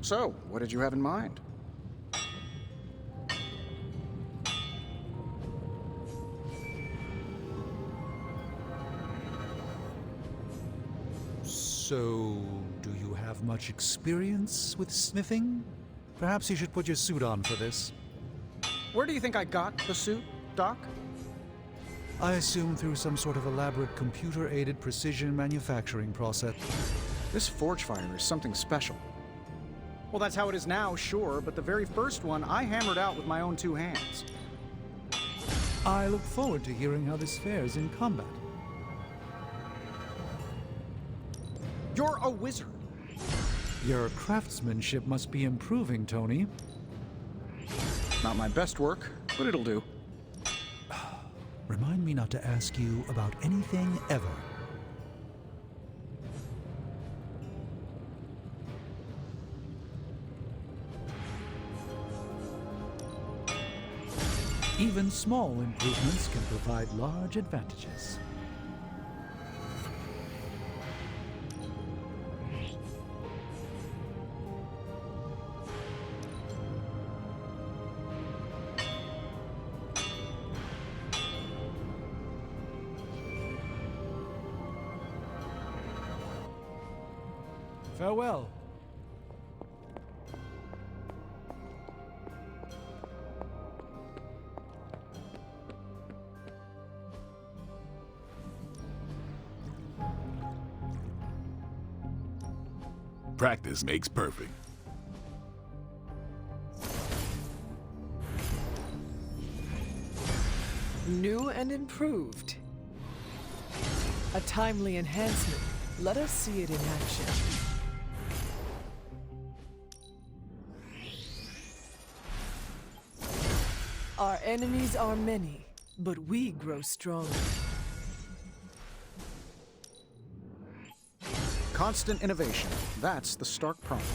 So, what did you have in mind? So, do you have much experience with smithing? Perhaps you should put your suit on for this. Where do you think I got the suit, Doc? I assume through some sort of elaborate computer-aided precision manufacturing process. This forge fire is something special. Well, that's how it is now, sure, but the very first one I hammered out with my own two hands. I look forward to hearing how this fares in combat. You're a wizard. Your craftsmanship must be improving, Tony. Not my best work, but it'll do. Remind me not to ask you about anything ever. Even small improvements can provide large advantages. Farewell. Practice makes perfect. New and improved. A timely enhancement. Let us see it in action. Our enemies are many, but we grow stronger. Constant innovation. That's the stark problem.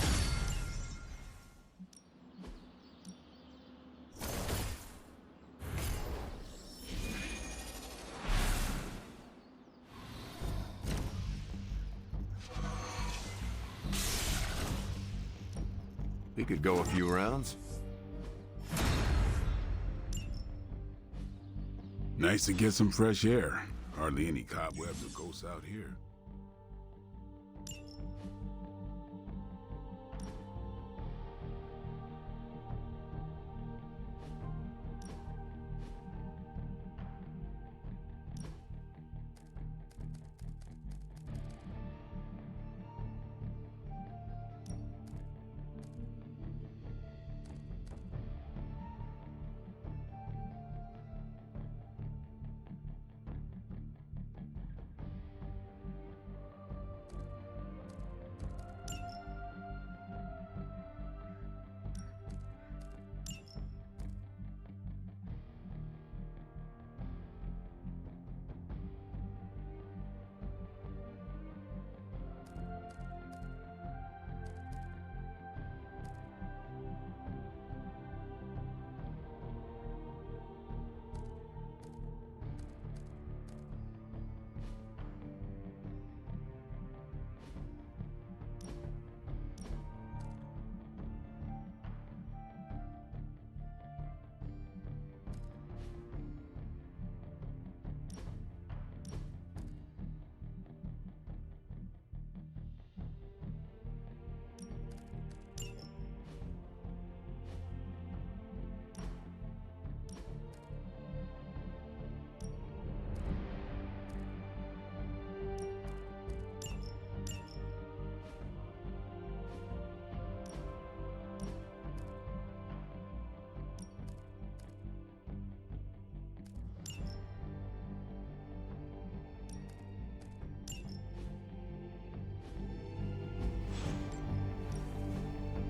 We could go a few rounds. Nice to get some fresh air. Hardly any cobwebs or ghosts out here.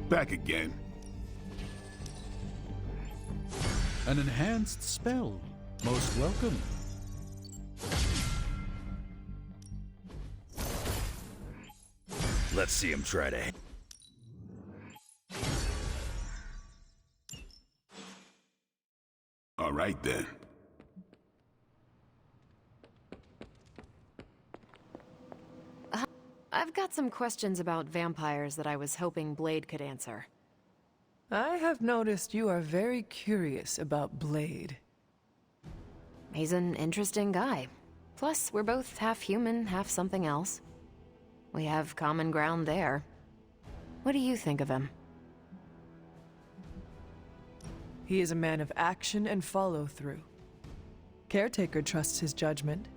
Back again. An enhanced spell. Most welcome. Let's see him try to... All right then. I've got some questions about vampires that I was hoping Blade could answer. I have noticed you are very curious about Blade. He's an interesting guy. Plus, we're both half human, half something else. We have common ground there. What do you think of him? He is a man of action and follow-through. Caretaker trusts his judgment.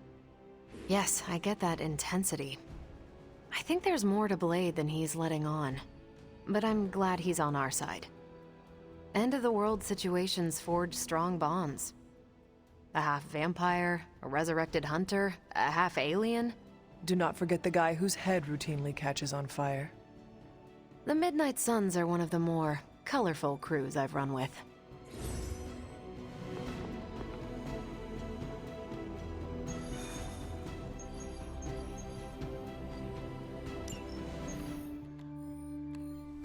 Yes, I get that intensity. I think there's more to Blade than he's letting on. But I'm glad he's on our side. End-of-the-world situations forge strong bonds. A half-vampire, a resurrected hunter, a half-alien. Do not forget the guy whose head routinely catches on fire. The Midnight Suns are one of the more colorful crews I've run with.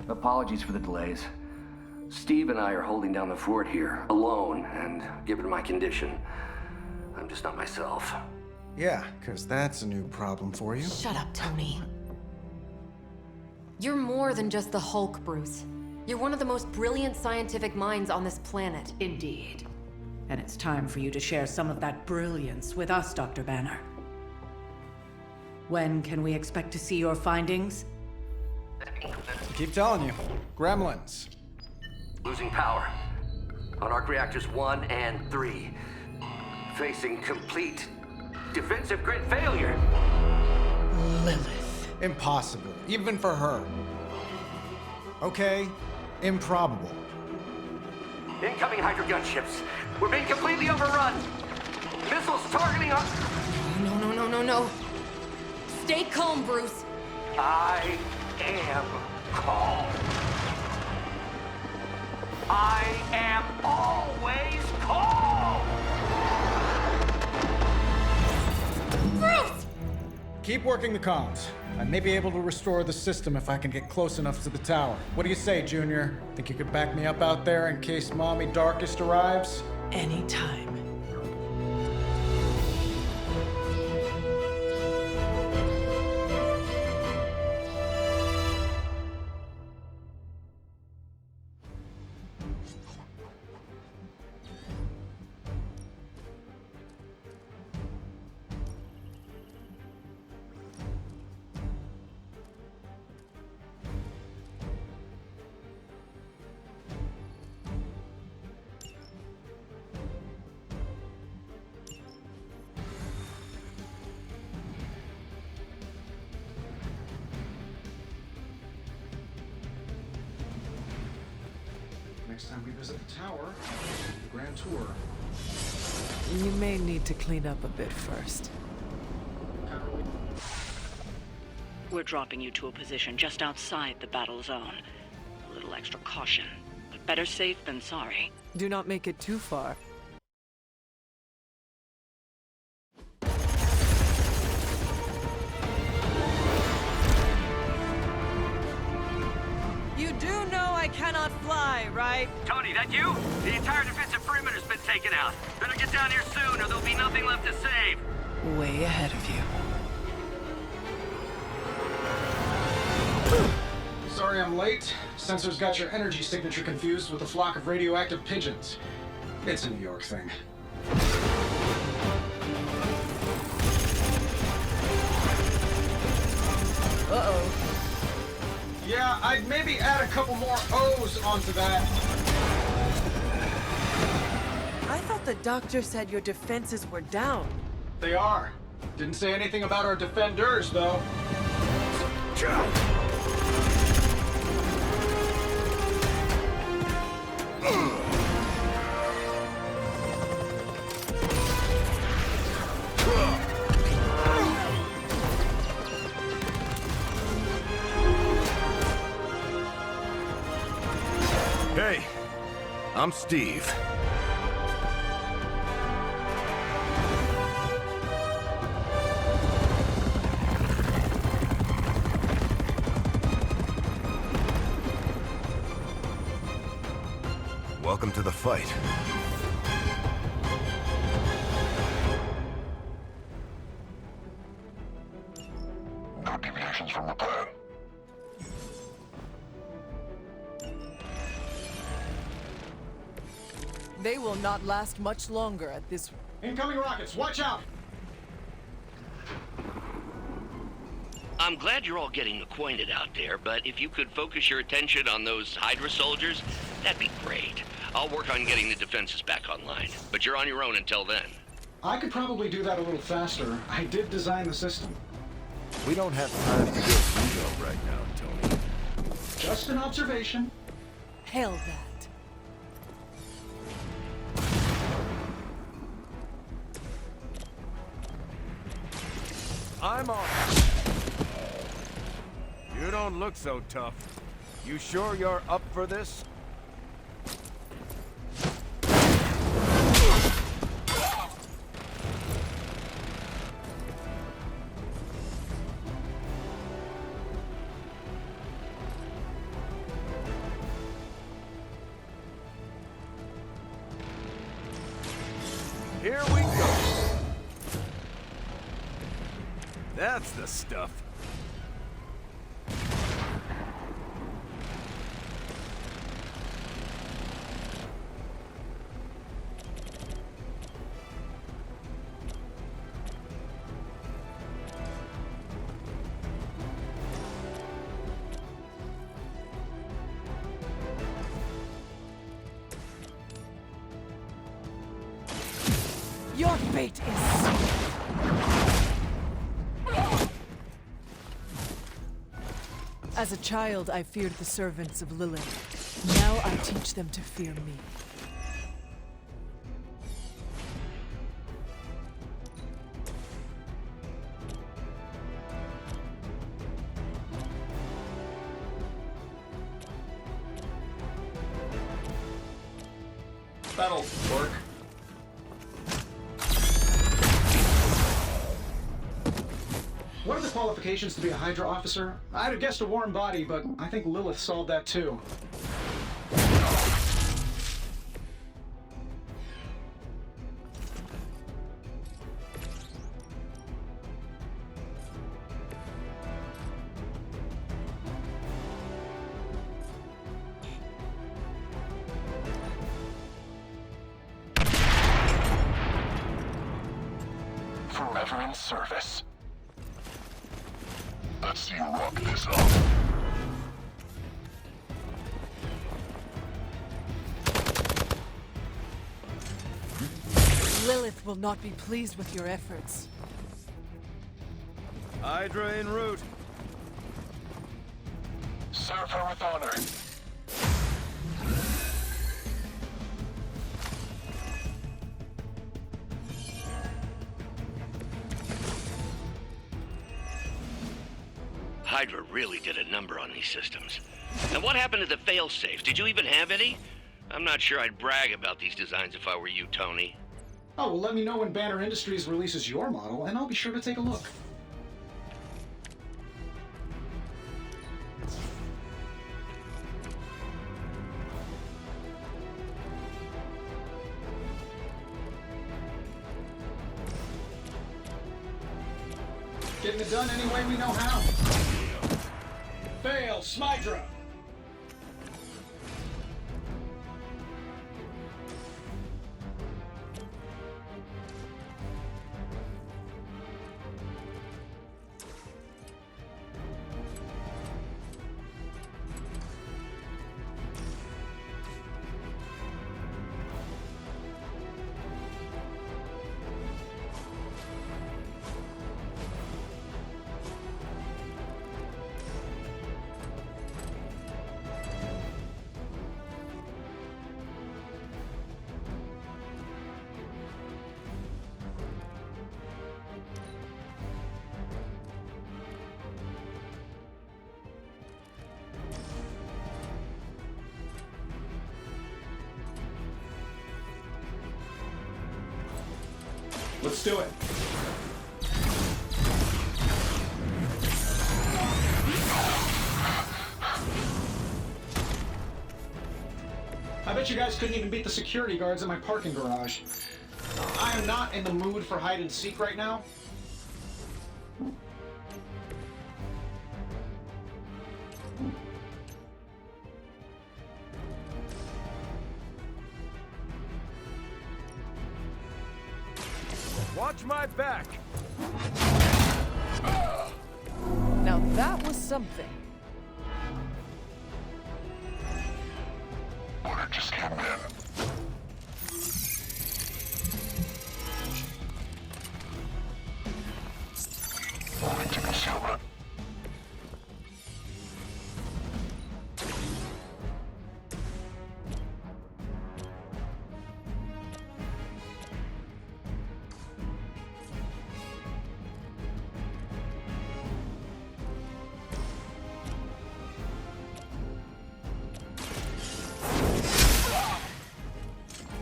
Apologies for the delays. Steve and I are holding down the fort here, alone, and given my condition, I'm just not myself. Yeah, because that's a new problem for you. Shut up, Tony. You're more than just the Hulk, Bruce. You're one of the most brilliant scientific minds on this planet. Indeed. And it's time for you to share some of that brilliance with us, Dr. Banner. When can we expect to see your findings? Keep telling you. Gremlins. Losing power. On arc reactors 1 and 3. Facing complete defensive grid failure. Lilith. Impossible, even for her. Okay, improbable. Incoming Hydra gunships. We're being completely overrun. Missiles targeting us. No. Stay calm, Bruce. I am calm. I am always calm. Bruce! Keep working the comms. I may be able to restore the system if I can get close enough to the tower. What do you say, Junior? Think you could back me up out there in case Mommy Darkest arrives? Anytime. Next time we visit the tower, the grand tour. You may need to clean up a bit first. We're dropping you to a position just outside the battle zone. A little extra caution, but better safe than sorry. Do not make it too far. You do know I cannot fly, right? Tony, that you? The entire defensive perimeter's been taken out. Better get down here soon or there'll be nothing left to save. Way ahead of you. Sorry I'm late. Sensors got your energy signature confused with a flock of radioactive pigeons. It's a New York thing. Uh-oh. Yeah, I'd maybe add a couple more O's onto that. I thought the doctor said your defenses were down. They are. Didn't say anything about our defenders, though. Hey, I'm Steve. Welcome to the fight. Population deviations from the plan. They will not last much longer at this. Incoming rockets, watch out! I'm glad you're all getting acquainted out there, but if you could focus your attention on those Hydra soldiers, that'd be great. I'll work on getting the defenses back online, but you're on your own until then. I could probably do that a little faster. I did design the system. We don't have time to go through right now, Tony. Just an observation. Hail that. I'm on. You don't look so tough. You sure you're up for this? Here we go. That's the stuff. Your fate is sealed. As a child, I feared the servants of Lilith. Now I teach them to fear me. That'll work. What are the qualifications to be a Hydra officer? I'd have guessed a warm body, but I think Lilith solved that too. Forever in service. Let's see you rock this up. Lilith will not be pleased with your efforts. Hydra en route. Serve her with honor. Hydra really did a number on these systems. And what happened to the failsafes? Did you even have any? I'm not sure I'd brag about these designs if I were you, Tony. Oh, well, let me know when Banner Industries releases your model, and I'll be sure to take a look. Getting it done any way we know how. Fail, Smydra! Let's do it. I bet you guys couldn't even beat the security guards at my parking garage. I am not in the mood for hide and seek right now. Watch my back! Now that was something. Order just came in. Moving to concealment.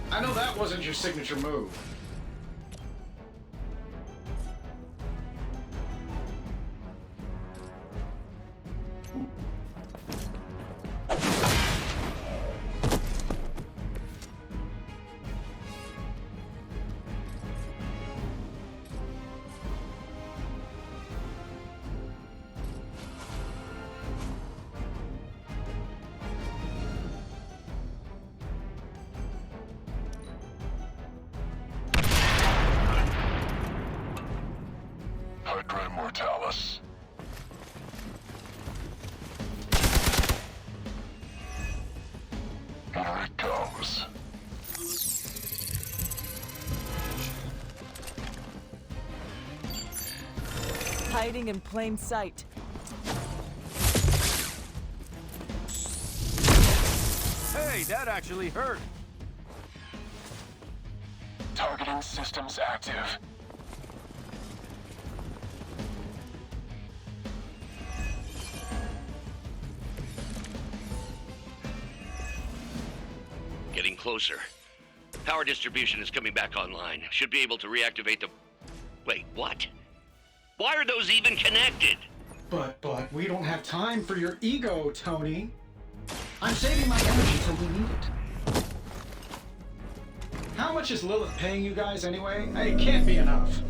I know that wasn't your signature move. Hydra Immortalis. Here it comes. Hiding in plain sight. Hey, that actually hurt! Targeting systems active. Getting closer. Power distribution is coming back online. Should be able to reactivate the... Wait, what? Why are those even connected? But we don't have time for your ego, Tony. I'm saving my energy till we need it. How much is Lilith paying you guys anyway? It can't be enough.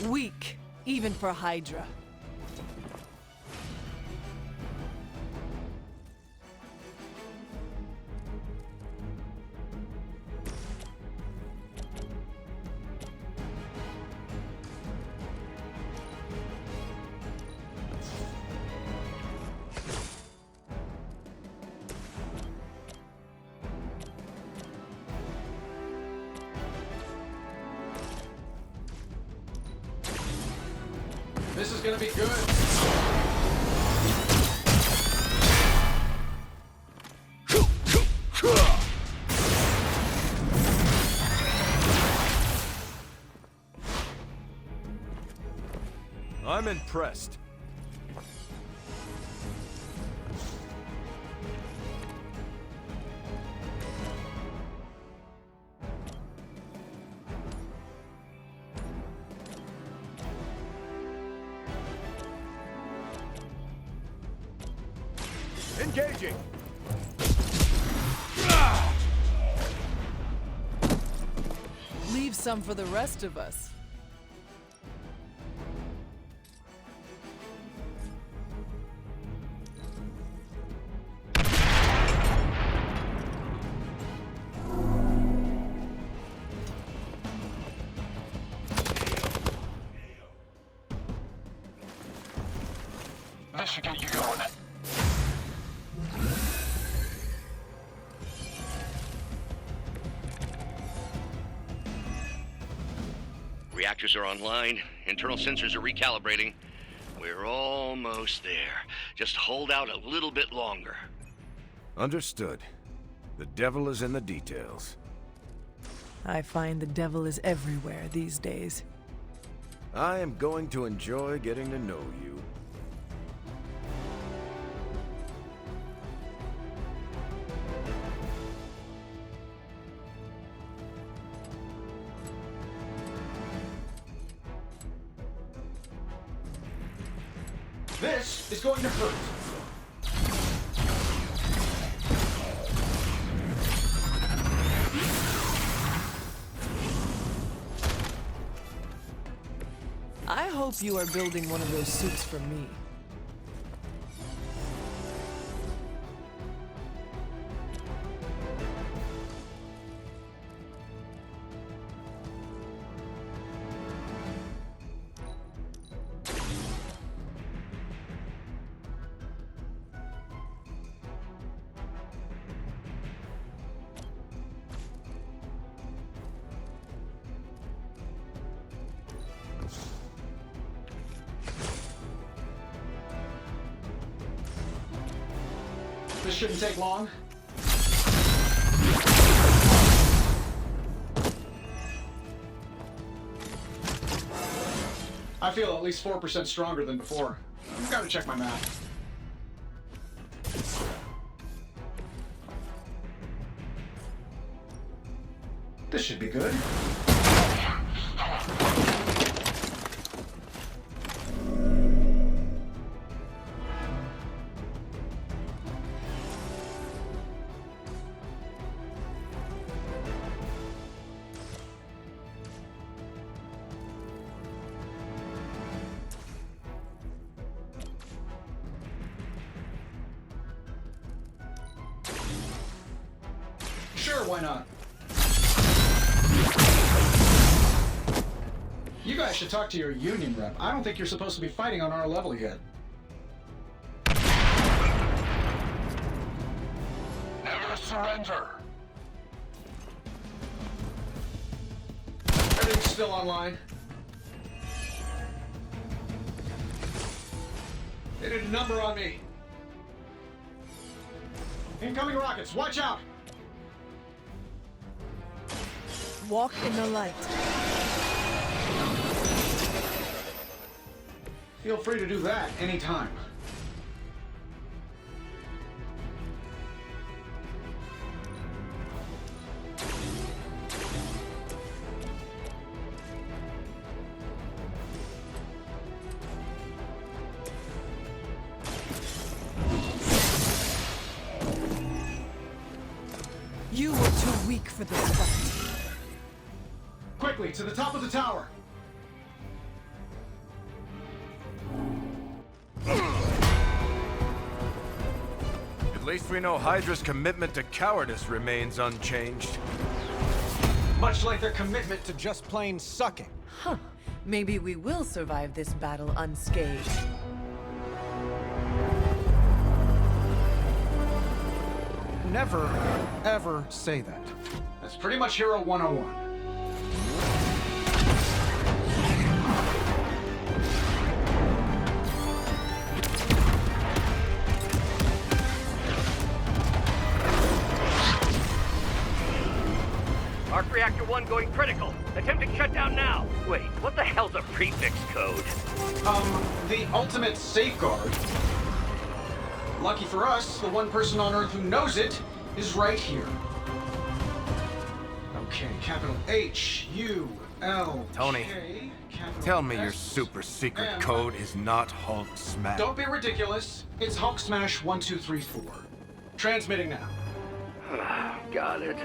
Weak, even for Hydra. This is gonna be good. I'm impressed. Engaging! Leave some for the rest of us. This should get you going. Reactors are online. Internal sensors are recalibrating. We're almost there. Just hold out a little bit longer. Understood. The devil is in the details. I find the devil is everywhere these days. I am going to enjoy getting to know you. This is going to hurt. I hope you are building one of those suits for me. This shouldn't take long. I feel at least 4% stronger than before. I've got to check my math. This should be good. Sure, why not? You guys should talk to your union rep. I don't think you're supposed to be fighting on our level yet. Never surrender. Everything's still online. They did a number on me. Incoming rockets, watch out! Walk in the light. Feel free to do that anytime. You were too weak for this fight. Quickly, to the top of the tower! At least we know Hydra's commitment to cowardice remains unchanged. Much like their commitment to just plain sucking. Huh. Maybe we will survive this battle unscathed. Never, ever say that. That's pretty much Hero 101. Arc Reactor 1 going critical. Attempting shutdown now. Wait, what the hell's a prefix code? The ultimate safeguard. Lucky for us, the one person on Earth who knows it is right here. Okay, capital H-U-L-K. Tony, capital tell me your S, super secret M. code is not Hulk Smash. Don't be ridiculous. It's Hulk Smash 1234. Transmitting now. Got it.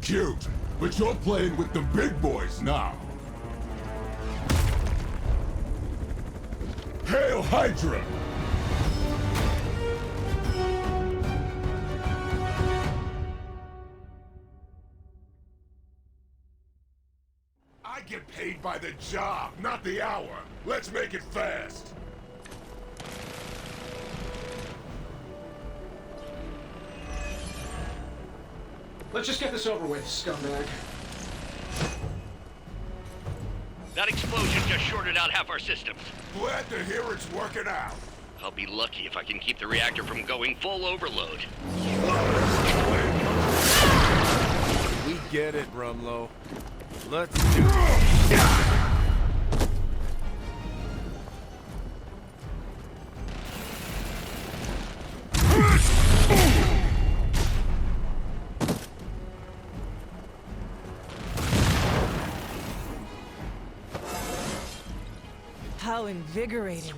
Cute, but you're playing with the big boys now. Hail Hydra! I get paid by the job, not the hour. Let's make it fast. Let's just get this over with, scumbag. That explosion just shorted out half our systems. Glad to hear it's working out. I'll be lucky if I can keep the reactor from going full overload. We get it, Rumlow. Let's do it. How invigorating.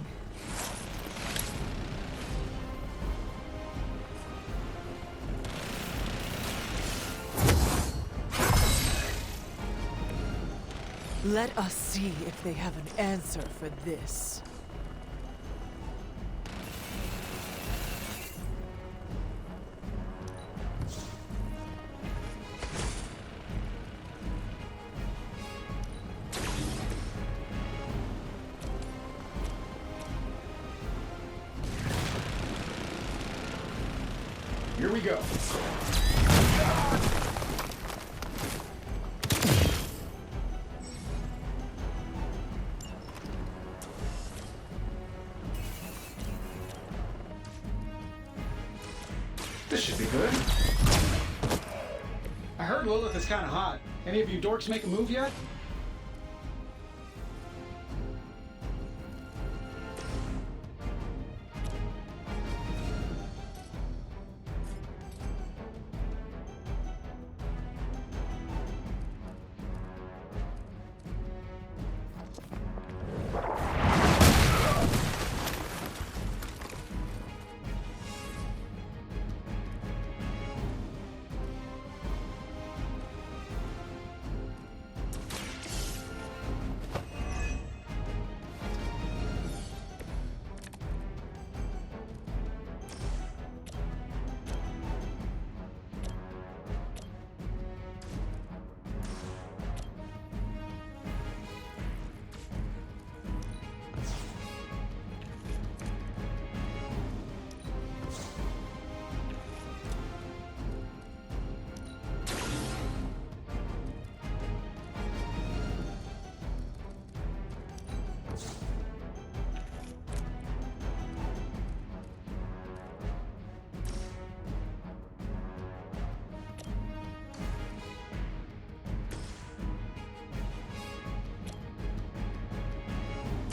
Let us see if they have an answer for this. Here we go. This should be good. I heard Lilith is kind of hot. Any of you dorks make a move yet?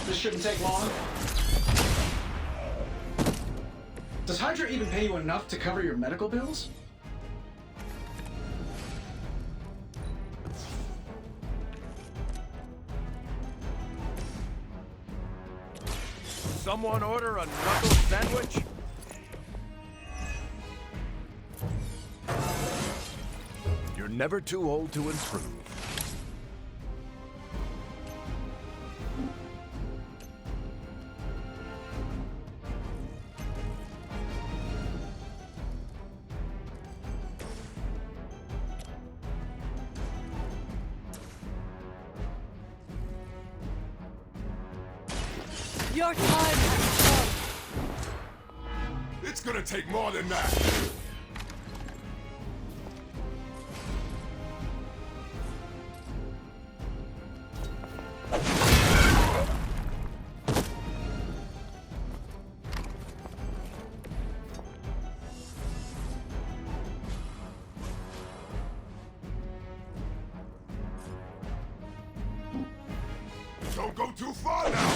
This shouldn't take long. Does Hydra even pay you enough to cover your medical bills? Someone order a knuckle sandwich? You're never too old to improve. Your time has come. It's gonna take more than that. Don't go too far now!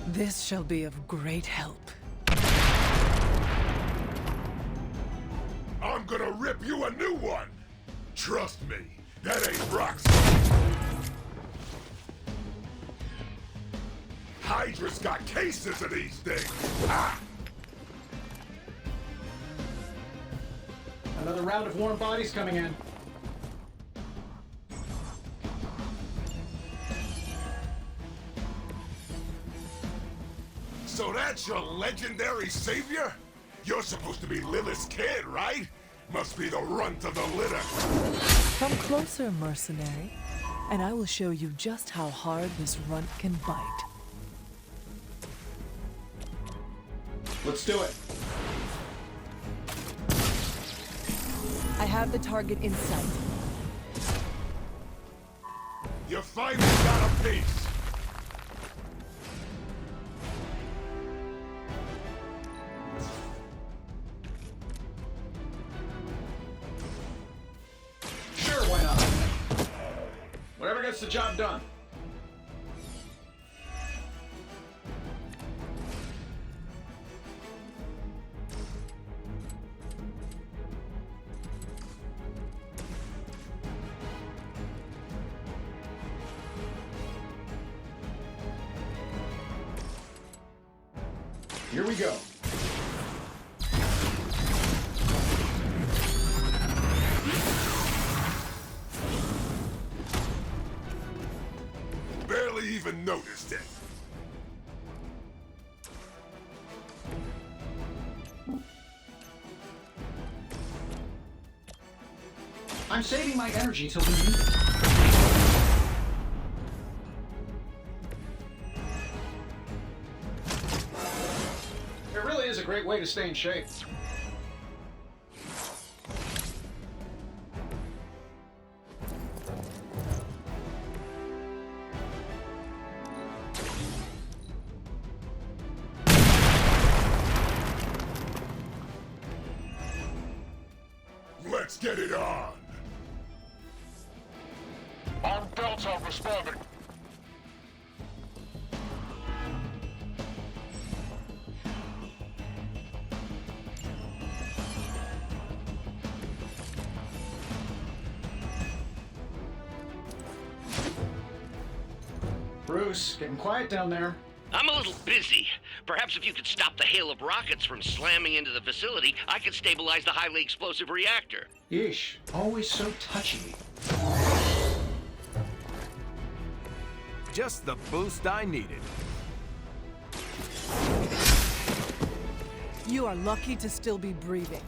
This shall be of great help. I'm gonna rip you a new one! Trust me, that ain't Brock's. Hydra's got cases of these things! Ah! Another round of warm bodies coming in. So that's your legendary savior? You're supposed to be Lilith's kid, right? Must be the runt of the litter. Come closer, mercenary, and I will show you just how hard this runt can bite. Let's do it. I have the target in sight. You finally got a piece! Sure, why not? Whatever gets the job done. Here we go. Barely even noticed it. I'm saving my energy till we need it. It really is a great way to stay in shape. Let's get it on. On Delta responding. Bruce, getting quiet down there. I'm a little busy. Perhaps if you could stop the hail of rockets from slamming into the facility, I could stabilize the highly explosive reactor. Yeesh, always so touchy. Just the boost I needed. You are lucky to still be breathing.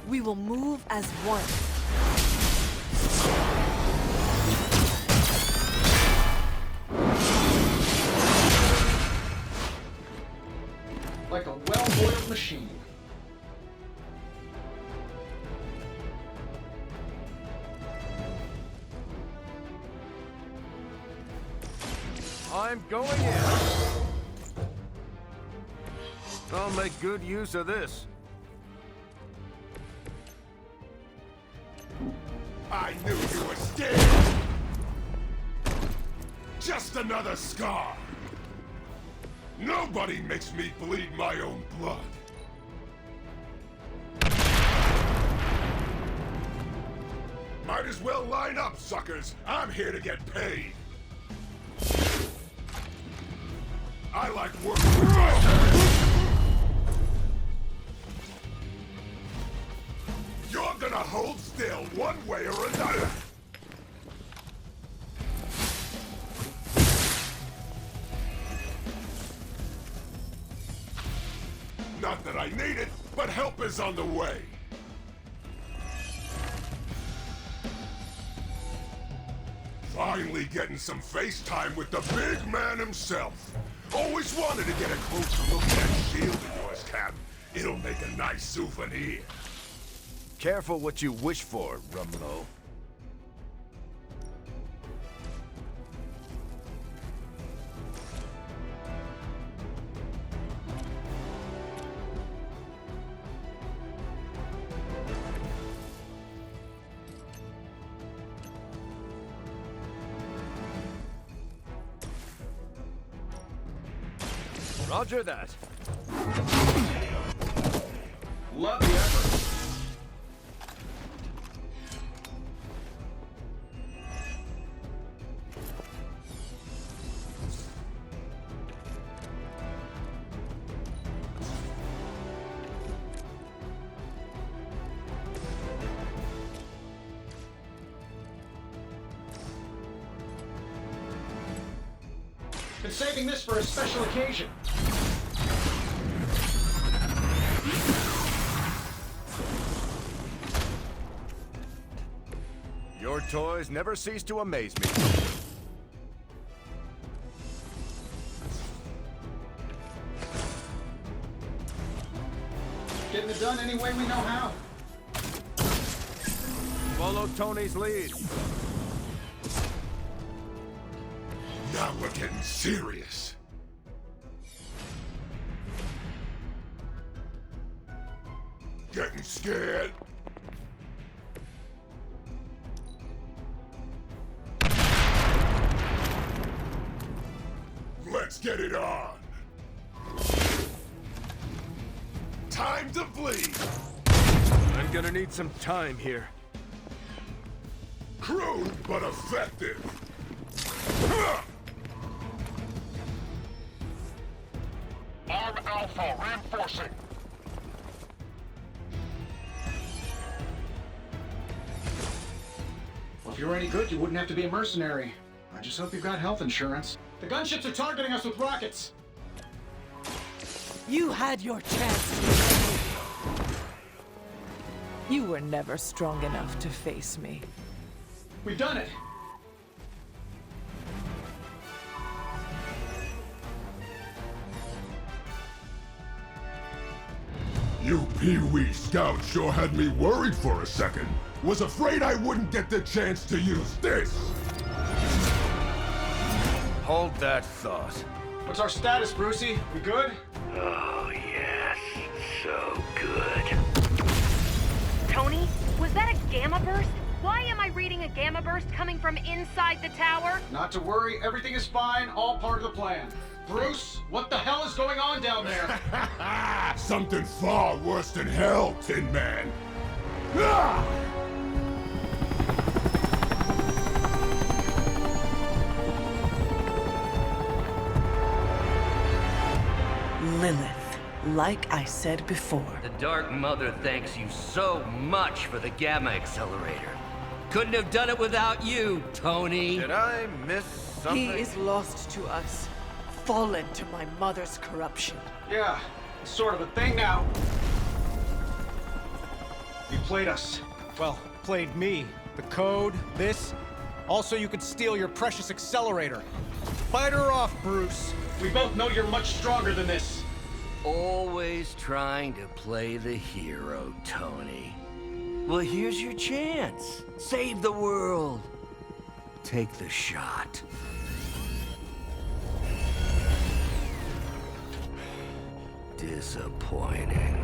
We will move as one. Like a well-oiled machine. I'm going in. I'll make good use of this. I knew you were scared! Just another scar! Nobody makes me bleed my own blood! Might as well line up, suckers! I'm here to get paid! I like working with You're gonna hold still one way or another! Not that I need it, but help is on the way. Finally getting some face time with the big man himself. Always wanted to get a closer look at that shield of yours, Cap. It'll make a nice souvenir. Careful what you wish for, Rumlow. Roger that. Love the effort. Been saving this for a special occasion. Your toys never cease to amaze me. Getting it done any way we know how. Follow Tony's lead. Now we're getting serious. Getting scared? get it on. Time to bleed. I'm gonna need some time here. Crude, but effective. Arm Alpha reinforcing. Well, if you were any good, you wouldn't have to be a mercenary. I just hope you've got health insurance. The gunships are targeting us with rockets. You had your chance. You were never strong enough to face me. We've done it. You Pee-wee Scout sure had me worried for a second. Was afraid I wouldn't get the chance to use this. Hold that thought. What's our status, Brucey? We good? Oh, yes. So good. Tony, was that a gamma burst? Why am I reading a gamma burst coming from inside the tower? Not to worry, everything is fine, all part of the plan. Bruce, what the hell is going on down there? Something far worse than hell, Tin Man. Ah! Lilith, like I said before. The Dark Mother thanks you so much for the Gamma Accelerator. Couldn't have done it without you, Tony. Did I miss something? He is lost to us, fallen to my mother's corruption. Yeah, it's sort of a thing now. You played us. Well, played me. The code, this. Also, you could steal your precious accelerator. Fight her off, Bruce. We both know you're much stronger than this. Always trying to play the hero, Tony. Well, here's your chance. Save the world. Take the shot. Disappointing.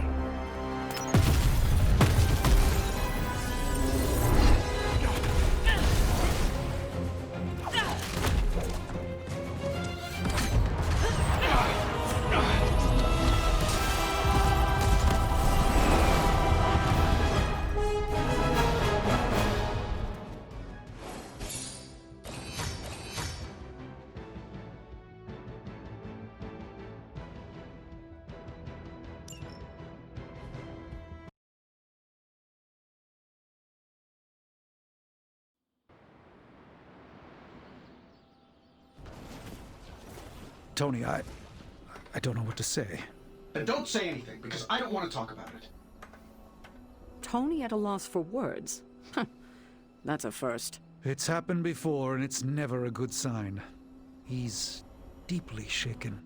Tony, I don't know what to say. Then don't say anything, because I don't want to talk about it. Tony at a loss for words. That's a first. It's happened before, and it's never a good sign. He's deeply shaken.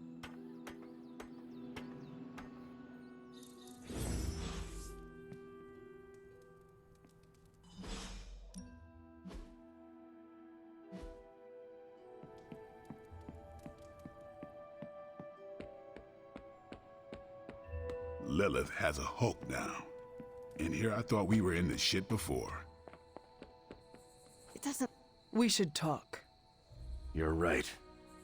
Lilith has a Hulk now. And here I thought we were in the shit before. It doesn't... We should talk. You're right.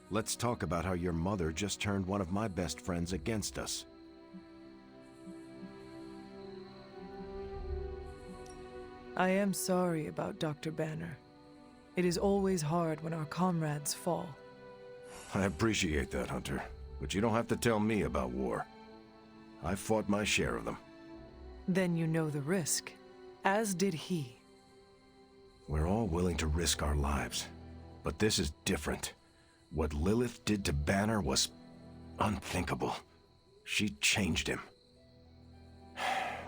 Let's talk about how your mother just turned one of my best friends against us. I am sorry about Dr. Banner. It is always hard when our comrades fall. I appreciate that, Hunter. But you don't have to tell me about war. I fought my share of them. Then you know the risk, as did he. We're all willing to risk our lives, but this is different. What Lilith did to Banner was unthinkable. She changed him.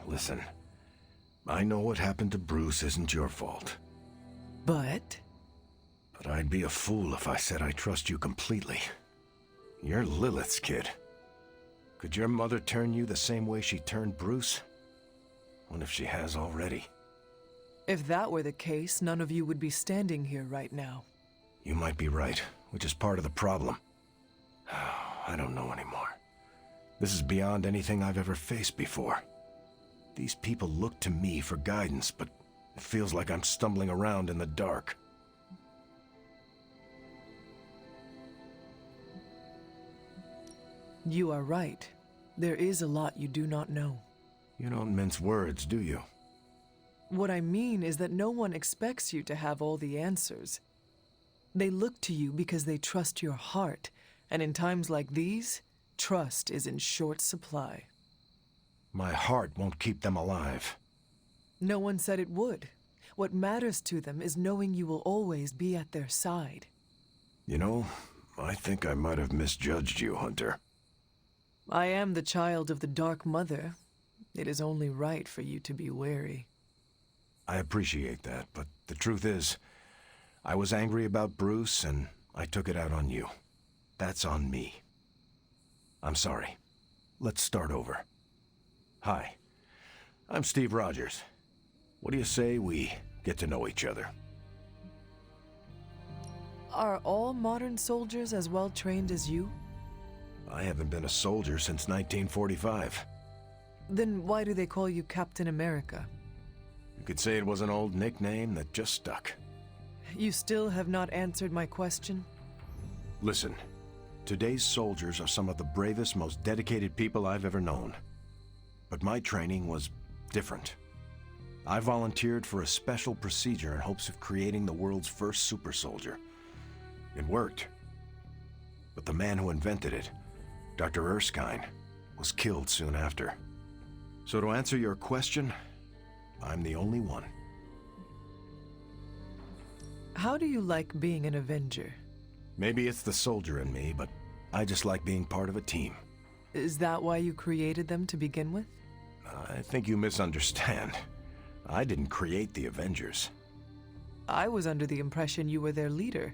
Listen, I know what happened to Bruce isn't your fault. But I'd be a fool if I said I trust you completely. You're Lilith's kid. Could your mother turn you the same way she turned Bruce? What if she has already? if that were the case, none of you would be standing here right now. You might be right, which is part of the problem. I don't know anymore. This is beyond anything I've ever faced before. These people look to me for guidance, but it feels like I'm stumbling around in the dark. You are right. There is a lot you do not know. You don't mince words, do you? What I mean is that no one expects you to have all the answers. They look to you because they trust your heart, and in times like these, trust is in short supply. My heart won't keep them alive. No one said it would. What matters to them is knowing you will always be at their side. You know, I think I might have misjudged you, Hunter. I am the child of the Dark Mother. It is only right for you to be wary. I appreciate that, but the truth is, I was angry about Bruce, and I took it out on you. That's on me. I'm sorry. Let's start over. Hi, I'm Steve Rogers. What do you say we get to know each other? Are all modern soldiers as well trained as you? I haven't been a soldier since 1945. Then why do they call you Captain America? You could say it was an old nickname that just stuck. You still have not answered my question? Listen, today's soldiers are some of the bravest, most dedicated people I've ever known. But my training was different. I volunteered for a special procedure in hopes of creating the world's first super soldier. It worked. But the man who invented it, Dr. Erskine, was killed soon after. So to answer your question, I'm the only one. How do you like being an Avenger? Maybe it's the soldier in me, but I just like being part of a team. Is that why you created them to begin with? I think you misunderstand. I didn't create the Avengers. I was under the impression you were their leader.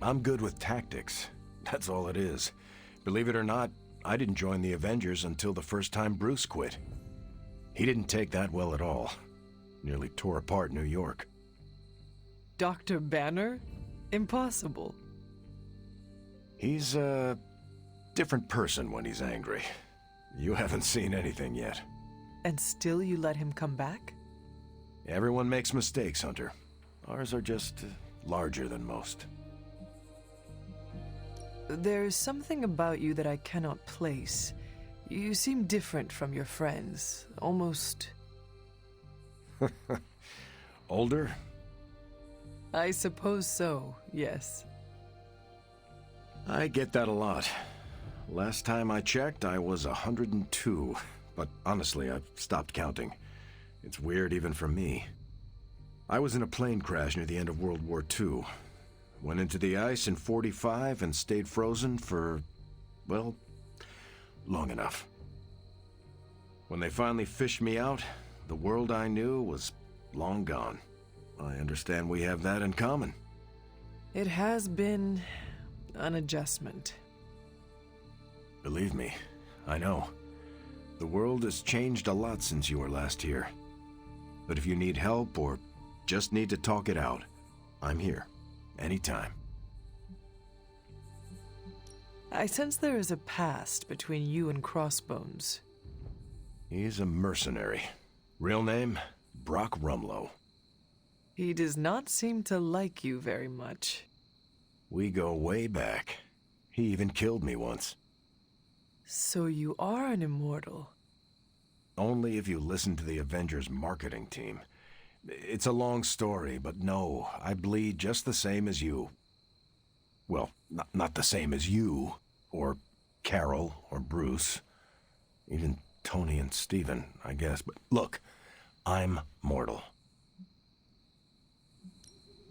I'm good with tactics. That's all it is. Believe it or not, I didn't join the Avengers until the first time Bruce quit. He didn't take that well at all. Nearly tore apart New York. Dr. Banner? Impossible. He's a different person when he's angry. You haven't seen anything yet. And still you let him come back? Everyone makes mistakes, Hunter. Ours are just larger than most. There's something about you that I cannot place. You seem different from your friends. Almost... Older? I suppose so, yes. I get that a lot. Last time I checked, I was 102. But honestly, I've stopped counting. It's weird even for me. I was in a plane crash near the end of World War II. Went into the ice in '45 and stayed frozen for, well, long enough. When they finally fished me out, the world I knew was long gone. I understand we have that in common. It has been an adjustment. Believe me, I know. The world has changed a lot since you were last here. But if you need help or just need to talk it out, I'm here. Anytime. I sense there is a past between you and Crossbones. He's a mercenary. Real name, Brock Rumlow. He does not seem to like you very much. We go way back. He even killed me once. So you are an immortal? Only if you listen to the Avengers marketing team. It's a long story, but no, I bleed just the same as you. Well, not the same as you, or Carol, or Bruce. Even Tony and Steven, I guess. But look, I'm mortal.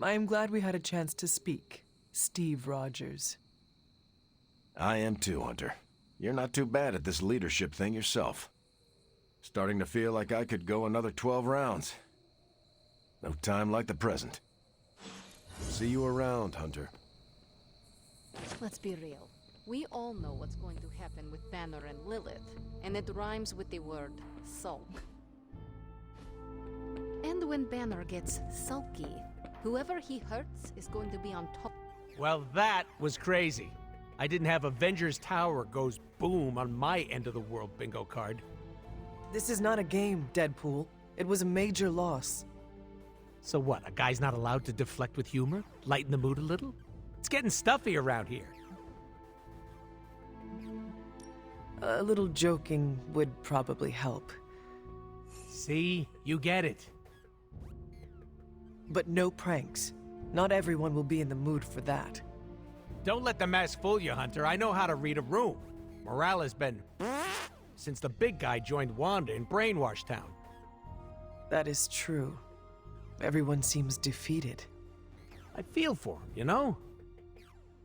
I am glad we had a chance to speak, Steve Rogers. I am too, Hunter. You're not too bad at this leadership thing yourself. Starting to feel like I could go another 12 rounds. No time like the present. See you around, Hunter. Let's be real. We all know what's going to happen with Banner and Lilith, and it rhymes with the word sulk. And when Banner gets sulky, whoever he hurts is going to be on top. Well, that was crazy. I didn't have Avengers Tower goes boom on my end of the world bingo card. This is not a game, Deadpool. It was a major loss. So what, a guy's not allowed to deflect with humor? Lighten the mood a little? It's getting stuffy around here. A little joking would probably help. See? You get it. But no pranks. Not everyone will be in the mood for that. Don't let the mask fool you, Hunter. I know how to read a room. Morale has been since the big guy joined Wanda in Brainwash Town. That is true. Everyone seems defeated. I feel for him, you know?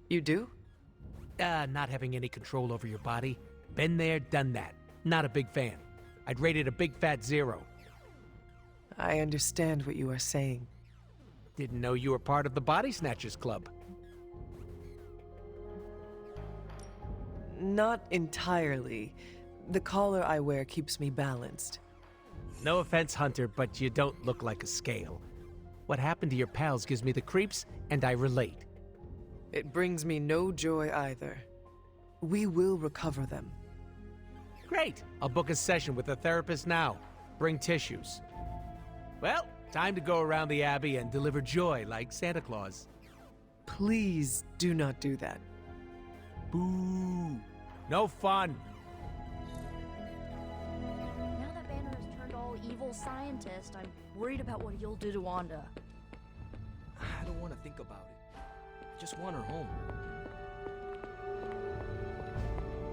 You do? Not having any control over your body. Been there, done that. Not a big fan. I'd rate it a big fat 0. I understand what you are saying. Didn't know you were part of the Body Snatchers Club. Not entirely. The collar I wear keeps me balanced. No offense, Hunter, but you don't look like a scale. What happened to your pals gives me the creeps, and I relate. It brings me no joy either. We will recover them. Great! I'll book a session with a therapist now. Bring tissues. Well, time to go around the Abbey and deliver joy like Santa Claus. Please do not do that. Boo! No fun! Now that Banner has turned all evil scientist, I'm worried about what he'll do to Wanda. I don't want to think about it. I just want her home.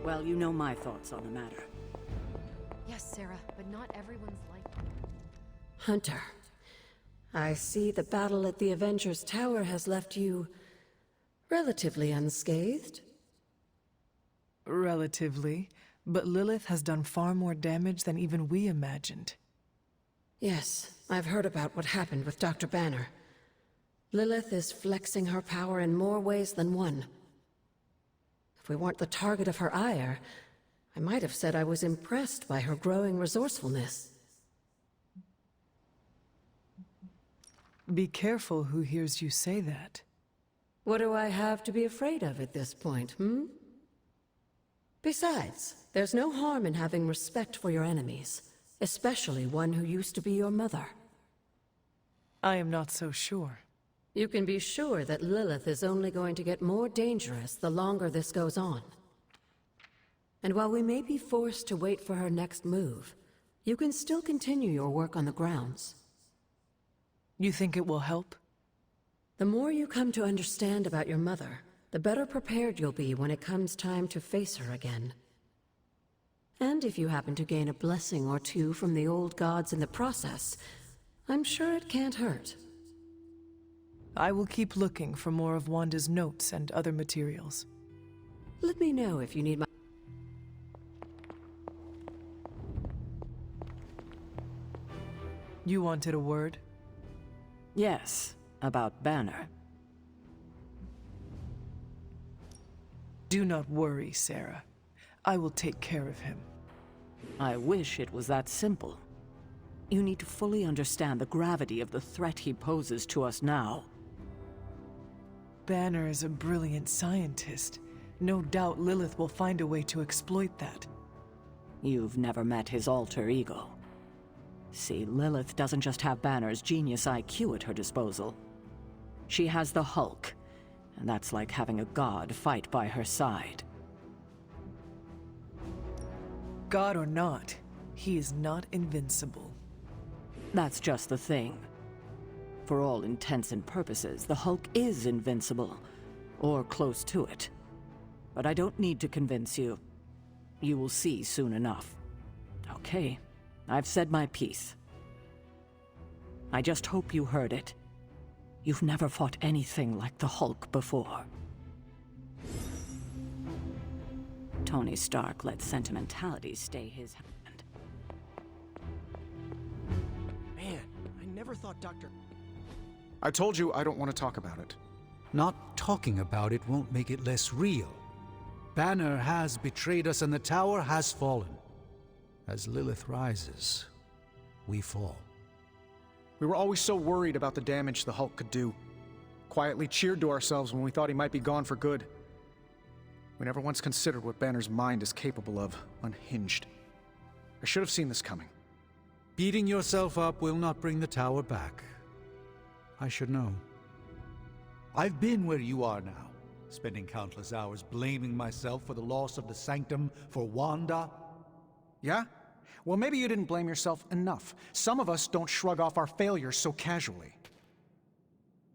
Well, you know my thoughts on the matter. Yes, Sarah, but not everyone's like that. Hunter, I see the battle at the Avengers Tower has left you relatively unscathed. Relatively, but Lilith has done far more damage than even we imagined. Yes, I've heard about what happened with Dr. Banner. Lilith is flexing her power in more ways than one. If we weren't the target of her ire, I might have said I was impressed by her growing resourcefulness. Be careful who hears you say that. What do I have to be afraid of at this point, Besides, there's no harm in having respect for your enemies, especially one who used to be your mother. I am not so sure. You can be sure that Lilith is only going to get more dangerous the longer this goes on. And while we may be forced to wait for her next move, you can still continue your work on the grounds. You think it will help? The more you come to understand about your mother, the better prepared you'll be when it comes time to face her again. And if you happen to gain a blessing or two from the old gods in the process, I'm sure it can't hurt. I will keep looking for more of Wanda's notes and other materials. Let me know if you need my... You wanted a word? Yes, about Banner. Do not worry, Sarah. I will take care of him. I wish it was that simple. You need to fully understand the gravity of the threat he poses to us now. Banner is a brilliant scientist. No doubt Lilith will find a way to exploit that. You've never met his alter ego. See, Lilith doesn't just have Banner's genius IQ at her disposal. She has the Hulk, and that's like having a god fight by her side. God or not, he is not invincible. That's just the thing. For all intents and purposes, the Hulk is invincible, or close to it. But I don't need to convince you. You will see soon enough. Okay, I've said my piece. I just hope you heard it. You've never fought anything like the Hulk before. Tony Stark let sentimentality stay his hand. Man, I never thought Dr. I told you I don't want to talk about it. Not talking about it won't make it less real. Banner has betrayed us and the tower has fallen. As Lilith rises, we fall. We were always so worried about the damage the Hulk could do. Quietly cheered to ourselves when we thought he might be gone for good. We never once considered what Banner's mind is capable of, unhinged. I should have seen this coming. Beating yourself up will not bring the tower back. I should know. I've been where you are now. spending countless hours blaming myself for the loss of the Sanctum for Wanda. Yeah? Well, maybe you didn't blame yourself enough. Some of us don't shrug off our failures so casually.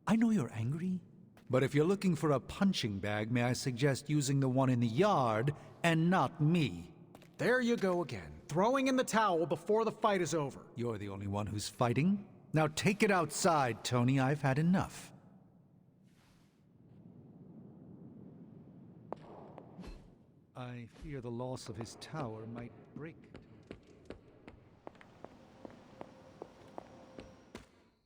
I know you're angry, but if you're looking for a punching bag, may I suggest using the one in the yard and not me? There you go again, throwing in the towel before the fight is over. You're the only one who's fighting. Now take it outside, Tony. I've had enough. I fear the loss of his tower might break.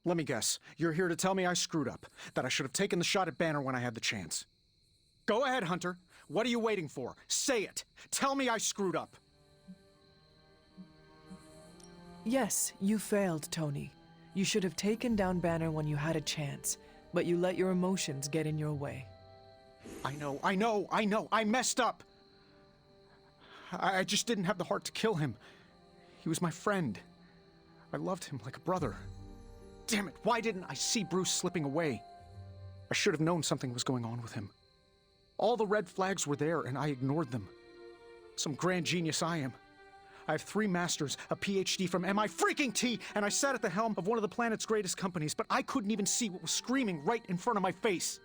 Let me guess. You're here to tell me I screwed up, that I should have taken the shot at Banner when I had the chance. Go ahead, Hunter. What are you waiting for? Say it. Tell me I screwed up. Yes, you failed, Tony. You should have taken down Banner when you had a chance, but you let your emotions get in your way. I know. I messed up. I just didn't have the heart to kill him. He was my friend. I loved him like a brother. Damn it, why didn't I see Bruce slipping away? I should have known something was going on with him. All the red flags were there, and I ignored them. Some grand genius I am. I have 3 masters, a PhD from MI-T, and I sat at the helm of one of the planet's greatest companies, but I couldn't even see what was screaming right in front of my face.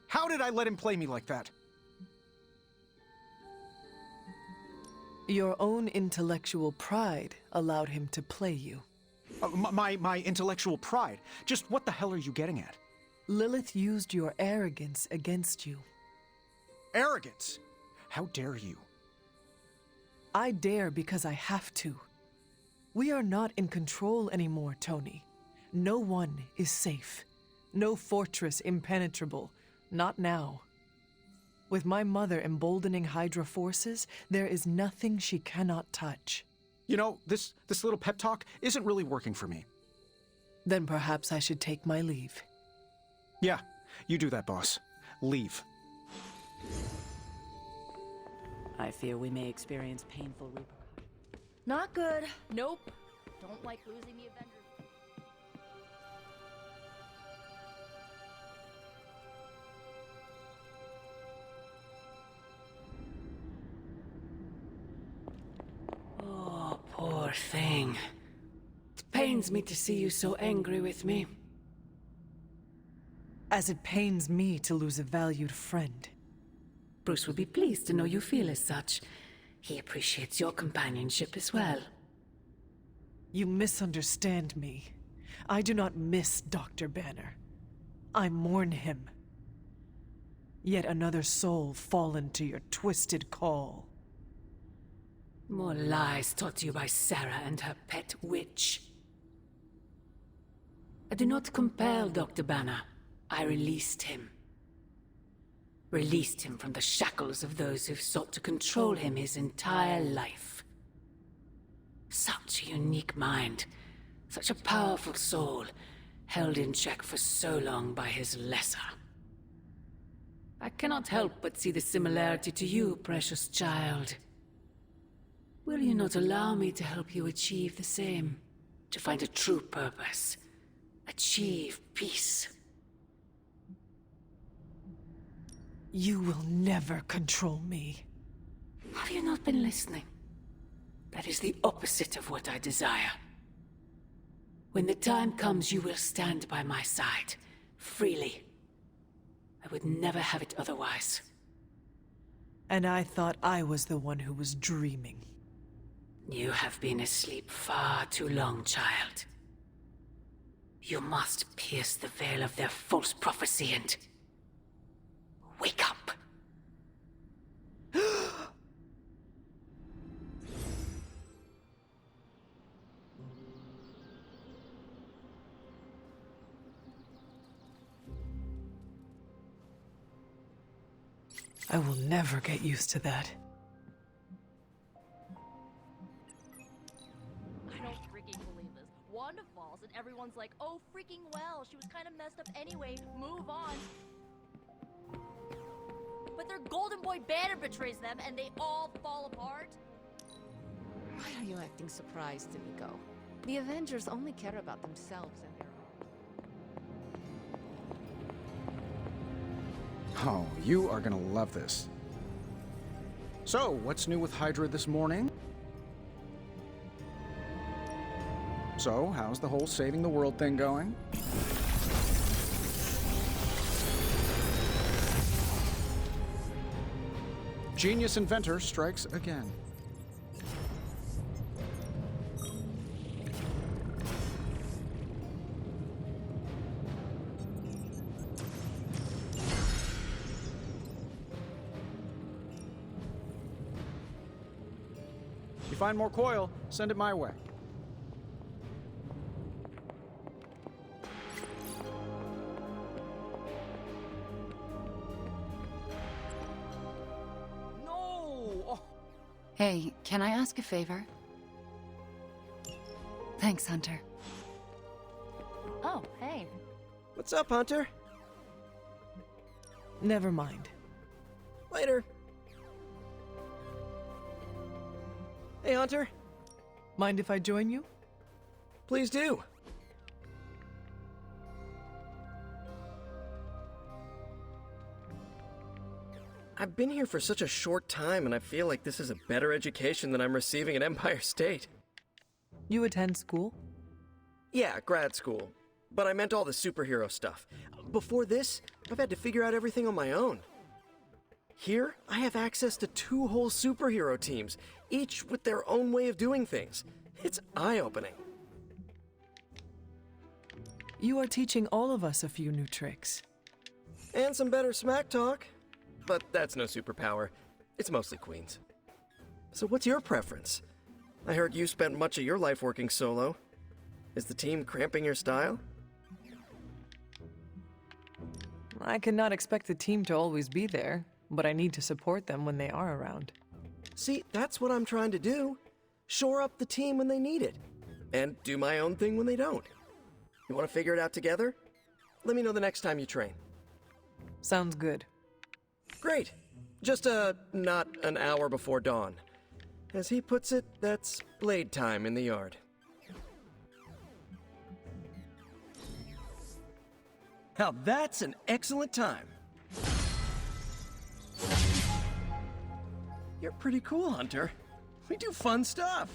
How did I let him play me like that? Your own intellectual pride allowed him to play you. My intellectual pride? Just what the hell are you getting at? Lilith used your arrogance against you. Arrogance? How dare you? I dare because I have to. We are not in control anymore, Tony. No one is safe. No fortress impenetrable. Not now. With my mother emboldening Hydra forces, there is nothing she cannot touch. You know, this little pep talk isn't really working for me. Then perhaps I should take my leave. Yeah, you do that, boss. Leave. I fear we may experience painful repercussions. Not good. Nope. Don't like losing the Avengers. Oh, poor thing. It pains me to see you so angry with me. As it pains me to lose a valued friend. Bruce will be pleased to know you feel as such. He appreciates your companionship as well. You misunderstand me. I do not miss Dr. Banner. I mourn him. Yet another soul fallen to your twisted call. More lies taught to you by Sarah and her pet witch. I do not compel Dr. Banner. I released him. Released him from the shackles of those who've sought to control him his entire life. Such a unique mind, such a powerful soul, held in check for so long by his lesser. I cannot help but see the similarity to you, precious child. Will you not allow me to help you achieve the same? To find a true purpose, achieve peace. You will never control me. Have you not been listening? That is the opposite of what I desire. When the time comes, you will stand by my side, freely. I would never have it otherwise. And I thought I was the one who was dreaming. You have been asleep far too long, child. You must pierce the veil of their false prophecy and... wake up! I will never get used to that. I don't freaking believe this. Wanda falls and everyone's like, oh freaking well, she was kind of messed up anyway, move on. But their golden boy Banner betrays them and they all fall apart? Why are you acting surprised, Nico? The Avengers only care about themselves and their own. Oh, you are gonna love this. So, what's new with Hydra this morning? So, how's the whole saving the world thing going? Genius inventor strikes again. If you find more coil, send it my way. Hey, can I ask a favor? Thanks, Hunter. Oh, hey. What's up, Hunter? Never mind. Later. Hey, Hunter. Mind if I join you? Please do. I've been here for such a short time, and I feel like this is a better education than I'm receiving at Empire State. You attend school? Yeah, grad school. But I meant all the superhero stuff. Before this, I've had to figure out everything on my own. Here, I have access to 2 whole superhero teams, each with their own way of doing things. It's eye-opening. You are teaching all of us a few new tricks. And some better smack talk. But that's no superpower. It's mostly queens. So what's your preference? I heard you spent much of your life working solo. Is the team cramping your style? I cannot expect the team to always be there, but I need to support them when they are around. See, that's what I'm trying to do. Shore up the team when they need it. And do my own thing when they don't. You want to figure it out together? Let me know the next time you train. Sounds good. Great. Just, not an hour before dawn. As he puts it, that's blade time in the yard. Now that's an excellent time. You're pretty cool, Hunter. We do fun stuff.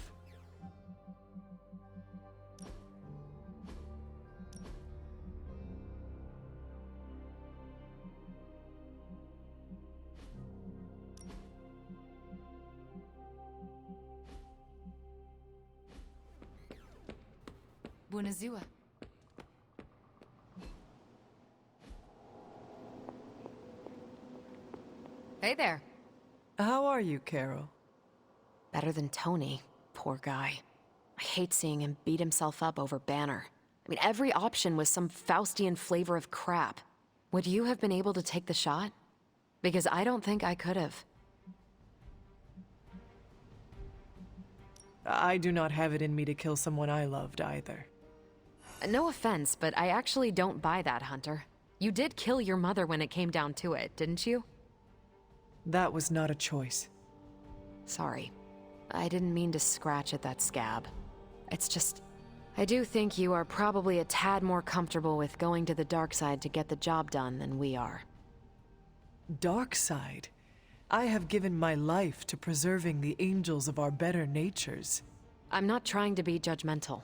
Bunazua. Hey there. How are you, Carol? Better than Tony. Poor guy. I hate seeing him beat himself up over Banner. I mean, every option was some Faustian flavor of crap. Would you have been able to take the shot? Because I don't think I could have. I do not have it in me to kill someone I loved either. No offense, but I actually don't buy that, Hunter. You did kill your mother when it came down to it, didn't you? That was not a choice. Sorry. I didn't mean to scratch at that scab. It's just... I do think you are probably a tad more comfortable with going to the dark side to get the job done than we are. Dark side? I have given my life to preserving the angels of our better natures. I'm not trying to be judgmental.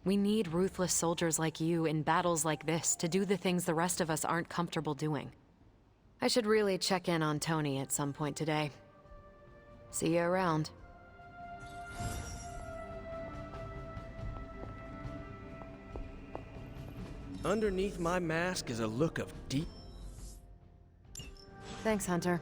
We need ruthless soldiers like you in battles like this to do the things the rest of us aren't comfortable doing. I should really check in on Tony at some point today. See you around. Underneath my mask is a look of deep... Thanks, Hunter.